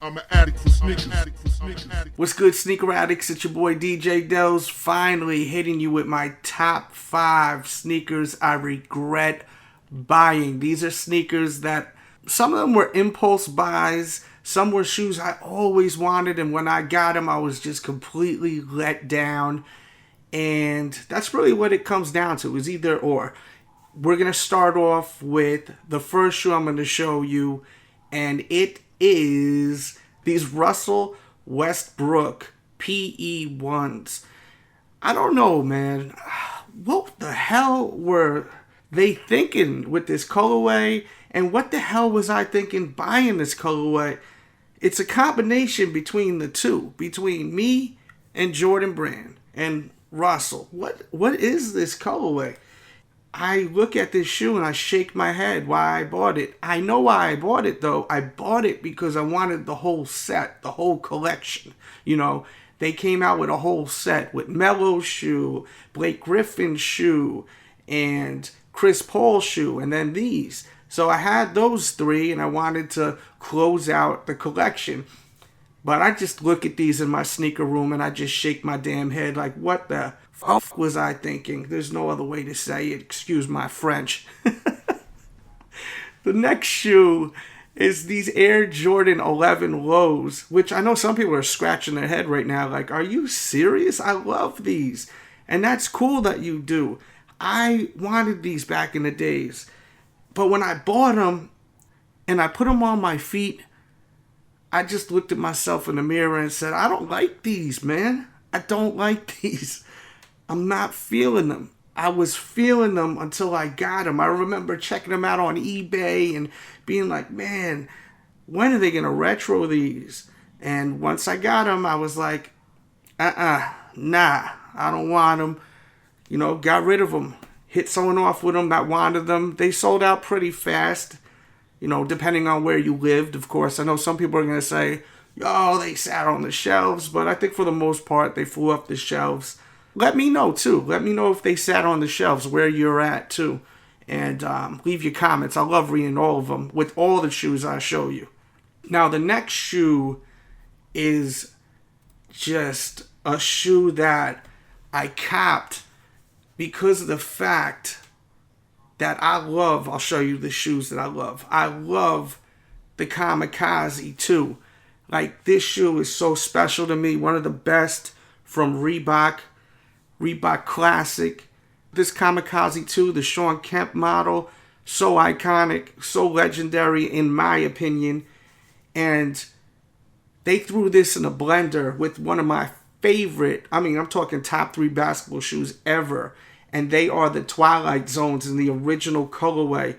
I'm an addict for sneakers. What's good, sneaker addicts? It's your boy DJ Dells, finally hitting you with my top 5 sneakers I regret buying. These are sneakers that some of them were impulse buys, some were shoes I always wanted, and when I got them, I was just completely let down. And that's really what it comes down to, is either or. We're going to start off with the first shoe I'm going to show you, and it is these Russell Westbrook PE1s. I don't know, man. What the hell were they thinking with this colorway? And what the hell was I thinking buying this colorway? It's a combination between the two, between me and Jordan Brand and Russell. What is this colorway? I look at this shoe and I shake my head why I bought it. I know why I bought it though. I bought it because I wanted the whole set, the whole collection. You know, they came out with a whole set with Melo's shoe, Blake Griffin's shoe, and Chris Paul's shoe, and then these. So I had those three and I wanted to close out the collection. But I just look at these in my sneaker room and I just shake my damn head like, what the fuck was I thinking? There's no other way to say it. Excuse my French. The next shoe is these Air Jordan 11 lows, which I know some people are scratching their head right now like, are you serious? I love these. And that's cool that you do. I wanted these back in the days. But when I bought them and I put them on my feet, I just looked at myself in the mirror and said, I don't like these, man. I don't like these. I'm not feeling them. I was feeling them until I got them. I remember checking them out on eBay and being like, man, when are they going to retro these? And once I got them, I was like, nah, I don't want them. You know, got rid of them. Hit someone off with them that wanted them. They sold out pretty fast. You know, depending on where you lived, of course. I know some people are going to say, oh, they sat on the shelves. But I think for the most part, they flew up the shelves. Let me know, too. Let me know if they sat on the shelves, where you're at, too. And leave your comments. I love reading all of them with all the shoes I show you. Now, the next shoe is just a shoe that I copped because of the fact that I love. I'll show you the shoes that I love. I love the Kamikaze too. Like, this shoe is so special to me. One of the best from Reebok Classic. This Kamikaze 2, the Sean Kemp model, so iconic, so legendary in my opinion. And they threw this in a blender with one of my favorite, I'm talking top 3 basketball shoes ever. And they are the Twilight Zones in the original colorway.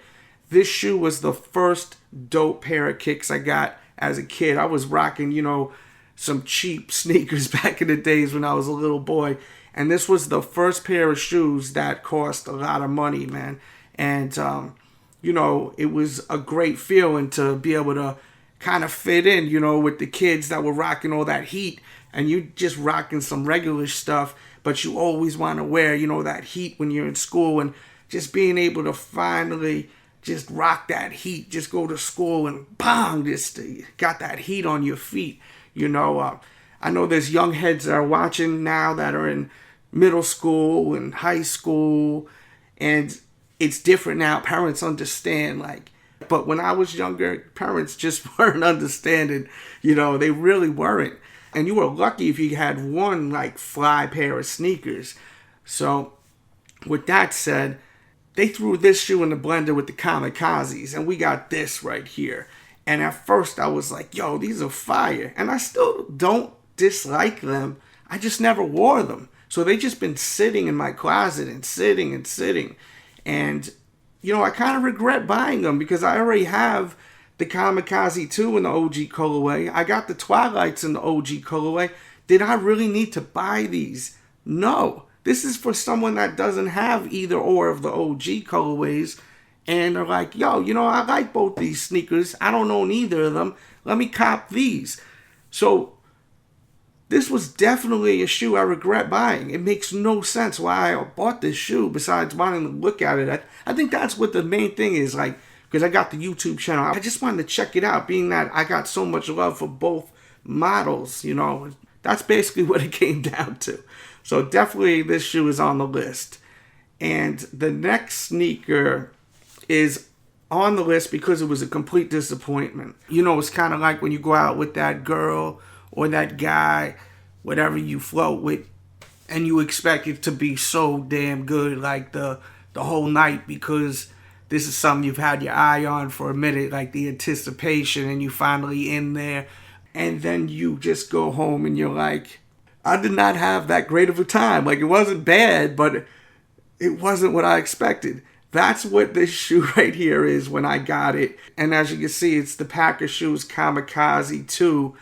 This shoe was the first dope pair of kicks I got as a kid. I was rocking, some cheap sneakers back in the days when I was a little boy. And this was the first pair of shoes that cost a lot of money, man. And, it was a great feeling to be able to kind of fit in, with the kids that were rocking all that heat. And you just rocking some regular stuff. But you always want to wear, that heat when you're in school, and just being able to finally just rock that heat, just go to school and bang, just got that heat on your feet. I know there's young heads that are watching now that are in middle school and high school, and it's different now. Parents understand, but when I was younger, parents just weren't understanding, they really weren't. And you were lucky if you had one, fly pair of sneakers. So, with that said, they threw this shoe in the blender with the Kamikazes. And we got this right here. And at first, I was like, yo, these are fire. And I still don't dislike them. I just never wore them. So, they just been sitting in my closet and sitting and sitting. And, I kind of regret buying them because I already have the Kamikaze 2 in the OG colorway. I got the Twilights in the OG colorway. Did I really need to buy these? No. This is for someone that doesn't have either or of the OG colorways. And they're like, yo, I like both these sneakers. I don't own either of them. Let me cop these. So this was definitely a shoe I regret buying. It makes no sense why I bought this shoe besides wanting to look at it. I think that's what the main thing is. because I got the YouTube channel. I just wanted to check it out, being that I got so much love for both models, you know. That's basically what it came down to. So definitely this shoe is on the list. And the next sneaker is on the list because it was a complete disappointment. You know, it's kind of like when you go out with that girl or that guy, whatever you float with, and you expect it to be so damn good, like the whole night, because this is something you've had your eye on for a minute, like the anticipation, and you finally in there, and then you just go home and you're like, I did not have that great of a time. Like, it wasn't bad, but it wasn't what I expected. That's what this shoe right here is when I got it. And as you can see, it's the Packer Shoes Kamikaze 2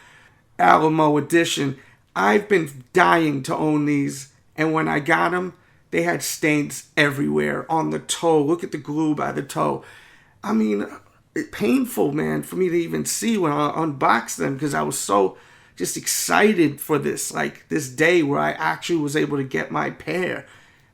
Alamo Edition. I've been dying to own these, and when I got them, they had stains everywhere on the toe. Look at the glue by the toe. I mean, it's painful, man, for me to even see when I unboxed them, because I was so just excited for this, like this day where I actually was able to get my pair.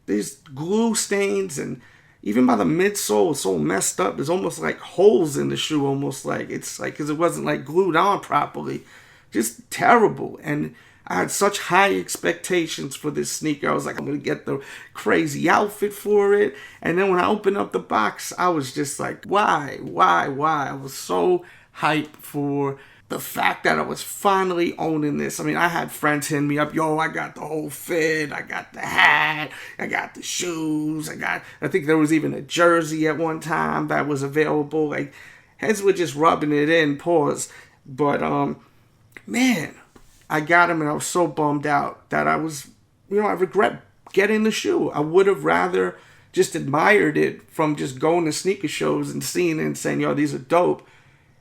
There's glue stains, and even by the midsole, it's so messed up. There's almost like holes in the shoe, almost like it's like, because it wasn't like glued on properly. Just terrible. And I had such high expectations for this sneaker. I was like, I'm going to get the crazy outfit for it. And then when I opened up the box, I was just like, why? I was so hyped for the fact that I was finally owning this. I mean, I had friends hitting me up, yo, I got the whole fit, I got the hat, I got the shoes, I think there was even a jersey at one time that was available. Like, heads were just rubbing it in, pause. But, man, I got him, and I was so bummed out that I was, you know, I regret getting the shoe. I would have rather just admired it from just going to sneaker shows and seeing it and saying, yo, these are dope,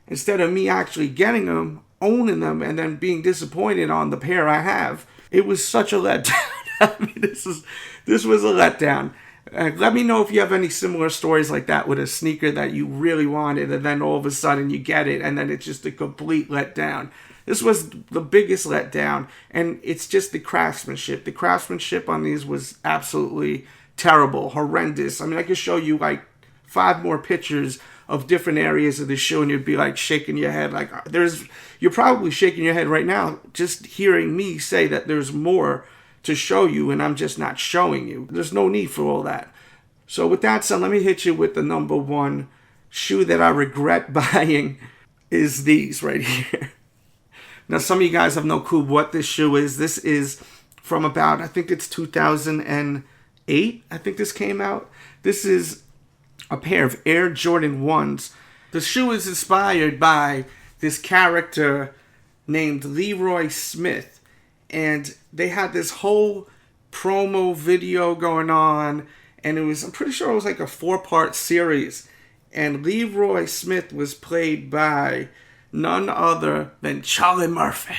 instead of me actually getting them, owning them, and then being disappointed on the pair I have. It was such a letdown. I mean, this was a letdown. Let me know if you have any similar stories like that with a sneaker that you really wanted, and then all of a sudden you get it, and then it's just a complete letdown. This was the biggest letdown, and it's just the craftsmanship. The craftsmanship on these was absolutely terrible, horrendous. I mean, I could show you like 5 more pictures of different areas of the shoe, and you'd be like shaking your head. Like, you're probably shaking your head right now just hearing me say that there's more to show you, and I'm just not showing you. There's no need for all that. So with that said, let me hit you with the number 1 shoe that I regret buying is these right here. Now, some of you guys have no clue what this shoe is. This is from about, I think it's 2008, I think this came out. This is a pair of Air Jordan 1s. The shoe is inspired by this character named Leroy Smith. And they had this whole promo video going on. And I'm pretty sure it was like a 4-part series. And Leroy Smith was played by none other than Charlie Murphy.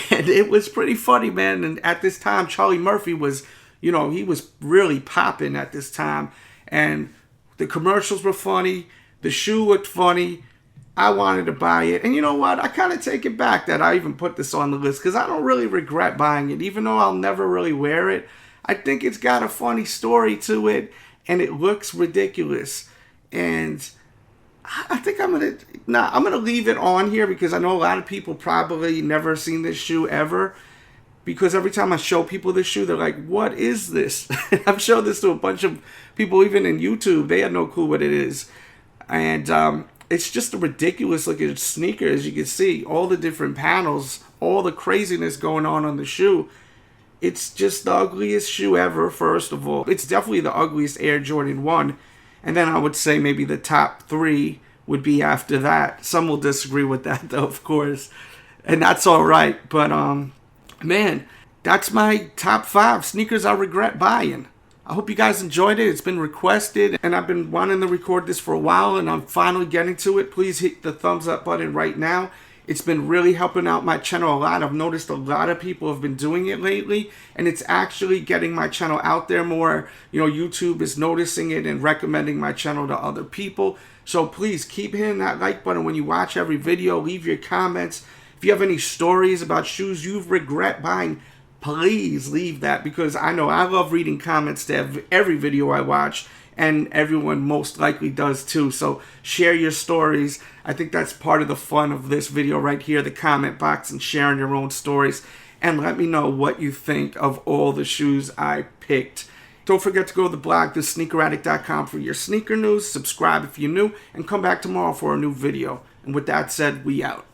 And it was pretty funny, man. And at this time, Charlie Murphy was, you know, he was really popping at this time. And the commercials were funny. The shoe looked funny. I wanted to buy it. And you know what? I kind of take it back that I even put this on the list, because I don't really regret buying it. Even though I'll never really wear it, I think it's got a funny story to it, and it looks ridiculous. And I think I'm gonna leave it on here, because I know a lot of people probably never seen this shoe ever. Because every time I show people this shoe, they're like, what is this? I've showed this to a bunch of people, even in YouTube. They had no clue what it is. And it's just a ridiculous looking sneaker, as you can see. All the different panels, all the craziness going on the shoe. It's just the ugliest shoe ever, first of all. It's definitely the ugliest Air Jordan 1. And then I would say maybe the top 3 would be after that. Some will disagree with that, though, of course. And that's all right. But, man, that's my top 5 sneakers I regret buying. I hope you guys enjoyed it. It's been requested, and I've been wanting to record this for a while, and I'm finally getting to it. Please hit the thumbs up button right now. It's been really helping out my channel a lot. I've noticed a lot of people have been doing it lately, and it's actually getting my channel out there more. You know, YouTube is noticing it and recommending my channel to other people. So please keep hitting that like button when you watch every video. Leave your comments. If you have any stories about shoes you regret buying, please leave that, because I know I love reading comments to every video I watch, and everyone most likely does too. So share your stories. I think that's part of the fun of this video right here, the comment box and sharing your own stories. And let me know what you think of all the shoes I picked. Don't forget to go to the blog, thesneakeraddict.com, for your sneaker news. Subscribe if you're new, and come back tomorrow for a new video. And with that said, we out.